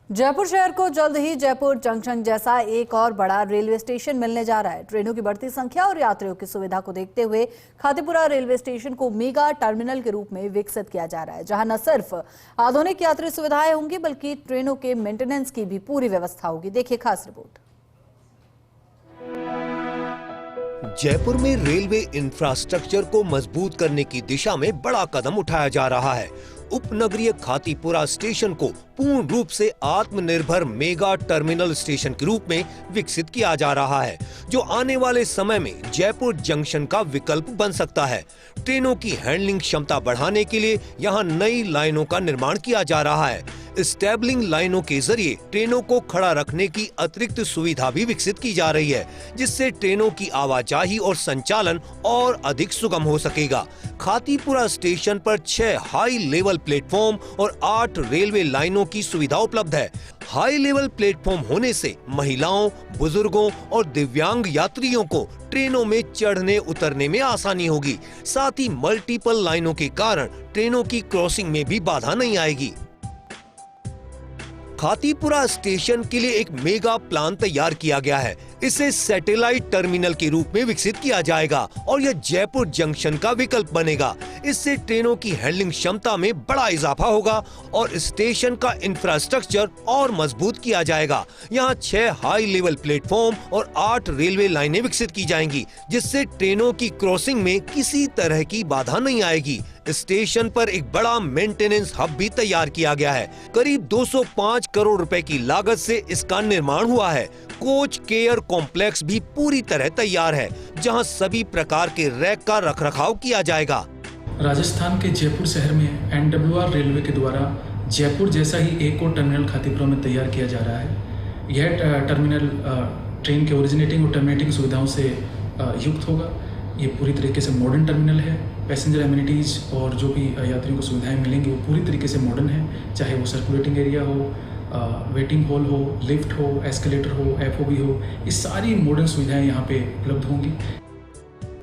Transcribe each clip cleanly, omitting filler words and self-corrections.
जयपुर शहर को जल्द ही जयपुर जंक्शन जैसा एक और बड़ा रेलवे स्टेशन मिलने जा रहा है। ट्रेनों की बढ़ती संख्या और यात्रियों की सुविधा को देखते हुए खातीपुरा रेलवे स्टेशन को मेगा टर्मिनल के रूप में विकसित किया जा रहा है, जहां न सिर्फ आधुनिक यात्री सुविधाएं होंगी बल्कि ट्रेनों के मेंटेनेंस की भी पूरी व्यवस्था होगी। देखिए खास रिपोर्ट। जयपुर में रेलवे इंफ्रास्ट्रक्चर को मजबूत करने की दिशा में बड़ा कदम उठाया जा रहा है। उपनगरीय खातीपुरा स्टेशन को पूर्ण रूप से आत्मनिर्भर मेगा टर्मिनल स्टेशन के रूप में विकसित किया जा रहा है, जो आने वाले समय में जयपुर जंक्शन का विकल्प बन सकता है। ट्रेनों की हैंडलिंग क्षमता बढ़ाने के लिए यहां नई लाइनों का निर्माण किया जा रहा है। स्टेबलिंग लाइनों के जरिए ट्रेनों को खड़ा रखने की अतिरिक्त सुविधा भी विकसित की जा रही है, जिससे ट्रेनों की आवाजाही और संचालन और अधिक सुगम हो सकेगा। खातीपुरा स्टेशन पर 6 हाई लेवल प्लेटफॉर्म और 8 रेलवे लाइनों की सुविधा उपलब्ध है। हाई लेवल प्लेटफॉर्म होने से महिलाओं, बुजुर्गों और दिव्यांग यात्रियों को ट्रेनों में चढ़ने उतरने में आसानी होगी। साथ ही मल्टीपल लाइनों के कारण ट्रेनों की क्रॉसिंग में भी बाधा नहीं आएगी। खातीपुरा स्टेशन के लिए एक मेगा प्लान तैयार किया गया है। इसे सैटेलाइट टर्मिनल के रूप में विकसित किया जाएगा और यह जयपुर जंक्शन का विकल्प बनेगा। इससे ट्रेनों की हैंडलिंग क्षमता में बड़ा इजाफा होगा और स्टेशन का इंफ्रास्ट्रक्चर और मजबूत किया जाएगा। यहाँ 6 हाई लेवल प्लेटफॉर्म और 8 रेलवे लाइनें विकसित की जाएंगी, जिससे ट्रेनों की क्रॉसिंग में किसी तरह की बाधा नहीं आएगी। स्टेशन पर एक बड़ा मेंटेनेंस हब भी तैयार किया गया है। करीब 205 करोड़ रुपए की लागत से इसका निर्माण हुआ है। कोच केयर कॉम्प्लेक्स भी पूरी तरह तैयार है, जहां सभी प्रकार के रैक का रखरखाव किया जाएगा। राजस्थान के जयपुर शहर में NWR रेलवे के द्वारा जयपुर जैसा ही एक और टर्मिनल खातीपुरा में तैयार किया जा रहा है। यह टर्मिनल ट्रेन के ओरिजिनेटिंग और टर्मिनेटिंग सुविधाओं से युक्त होगा। ये पूरी तरीके से मॉडर्न टर्मिनल है। पैसेंजर एमिनिटीज़ और जो भी यात्रियों को सुविधाएं मिलेंगी वो पूरी तरीके से मॉडर्न है, चाहे वो सर्कुलेटिंग एरिया हो, वेटिंग हॉल हो, लिफ्ट हो, एस्केलेटर हो, FOB हो, ये सारी मॉडर्न सुविधाएं यहाँ पे उपलब्ध होंगी।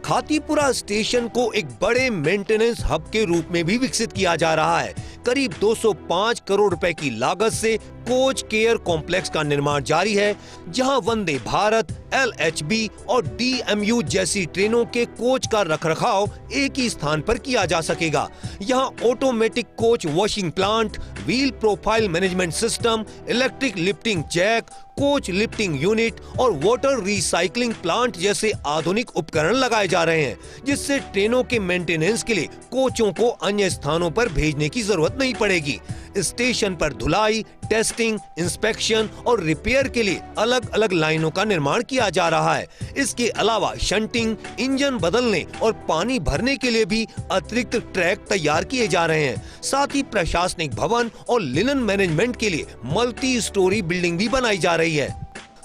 खातीपुरा स्टेशन को एक बड़े मेंटेनेंस हब के रूप में भी विकसित किया जा रहा है। करीब 205 करोड़ रुपए की लागत से कोच केयर कॉम्प्लेक्स का निर्माण जारी है, जहां वंदे भारत, LHB और DMU जैसी ट्रेनों के कोच का रखरखाव एक ही स्थान पर किया जा सकेगा। यहां automatic coach washing plant, wheel profile management system, electric lifting jack, coach lifting unit और वाटर रिसाइकलिंग प्लांट जैसे आधुनिक उपकरण लगाए जा रहे हैं, जिससे ट्रेनों के मेंटेनेंस के लिए कोचों को अन्य स्थानों पर भेजने की जरूरत नहीं पड़ेगी। स्टेशन पर धुलाई, टेस्टिंग, इंस्पेक्शन और रिपेयर के लिए अलग अलग लाइनों का निर्माण किया जा रहा है। इसके अलावा शंटिंग, इंजन बदलने और पानी भरने के लिए भी अतिरिक्त ट्रैक तैयार किए जा रहे हैं। साथ ही प्रशासनिक भवन और लिनन मैनेजमेंट के लिए मल्टी स्टोरी बिल्डिंग भी बनाई जा रही है।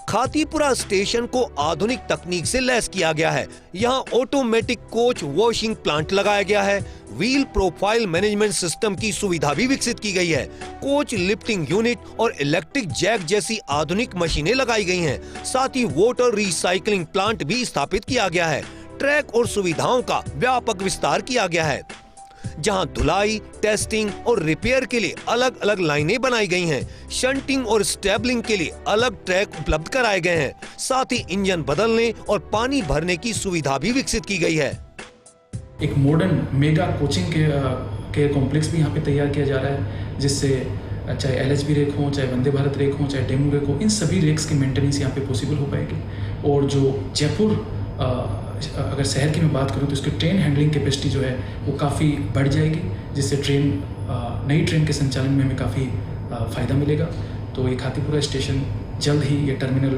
खातीपुरा स्टेशन को आधुनिक तकनीक से लैस किया गया है। यहाँ ऑटोमेटिक कोच वॉशिंग प्लांट लगाया गया है। व्हील प्रोफाइल मैनेजमेंट सिस्टम की सुविधा भी विकसित की गई है। कोच लिफ्टिंग यूनिट और इलेक्ट्रिक जैक जैसी आधुनिक मशीनें लगाई गई हैं। साथ ही वाटर रिसाइकलिंग प्लांट भी स्थापित किया गया है। ट्रैक और सुविधाओं का व्यापक विस्तार किया गया है, जहां धुलाई, टेस्टिंग और रिपेयर के लिए अलग अलग लाइनें बनाई गई हैं। शंटिंग और स्टेबलिंग के लिए अलग ट्रैक उपलब्ध कराए गए हैं। साथ ही इंजन बदलने और पानी भरने की सुविधा भी विकसित की गई है। एक मॉडर्न मेगा कोचिंग के कॉम्प्लेक्स भी यहाँ पे तैयार किया जा रहा है, जिससे चाहे LHB रेक हो, चाहे वंदे भारत रेक हो, चाहे डेमू रेक हो, इन सभी रेक्स की मेंटेनेंस यहाँ पे पॉसिबल हो पाएगी। और जो जयपुर अगर शहर की मैं बात करूँ तो इसकी ट्रेन हैंडलिंग कैपेसिटी जो है वो काफ़ी बढ़ जाएगी, जिससे नई ट्रेन के संचालन में हमें काफ़ी फ़ायदा मिलेगा। तो ये खातीपुरा स्टेशन जल्द ही ये टर्मिनल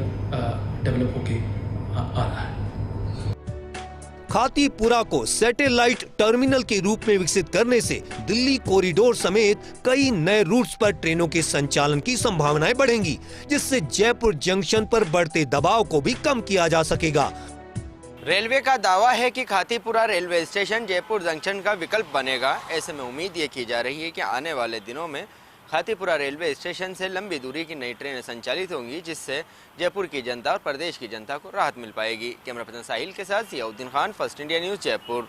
डेवलप होके आ रहा है। खातीपुरा को सैटेलाइट टर्मिनल के रूप में विकसित करने से दिल्ली कॉरिडोर समेत कई नए रूट्स पर ट्रेनों के संचालन की संभावनाएं बढ़ेंगी, जिससे जयपुर जंक्शन पर बढ़ते दबाव को भी कम किया जा सकेगा। रेलवे का दावा है कि Khatipura railway station Jaipur junction का विकल्प बनेगा। ऐसे में उम्मीद ये की जा रही है कि आने वाले दिनों में खातीपुरा रेलवे स्टेशन से लंबी दूरी की नई ट्रेनें संचालित होंगी, जिससे जयपुर की जनता और प्रदेश की जनता को राहत मिल पाएगी। कैमरा पर्सन साहिल के साथ Ziauddin Khan, first India news, Jaipur.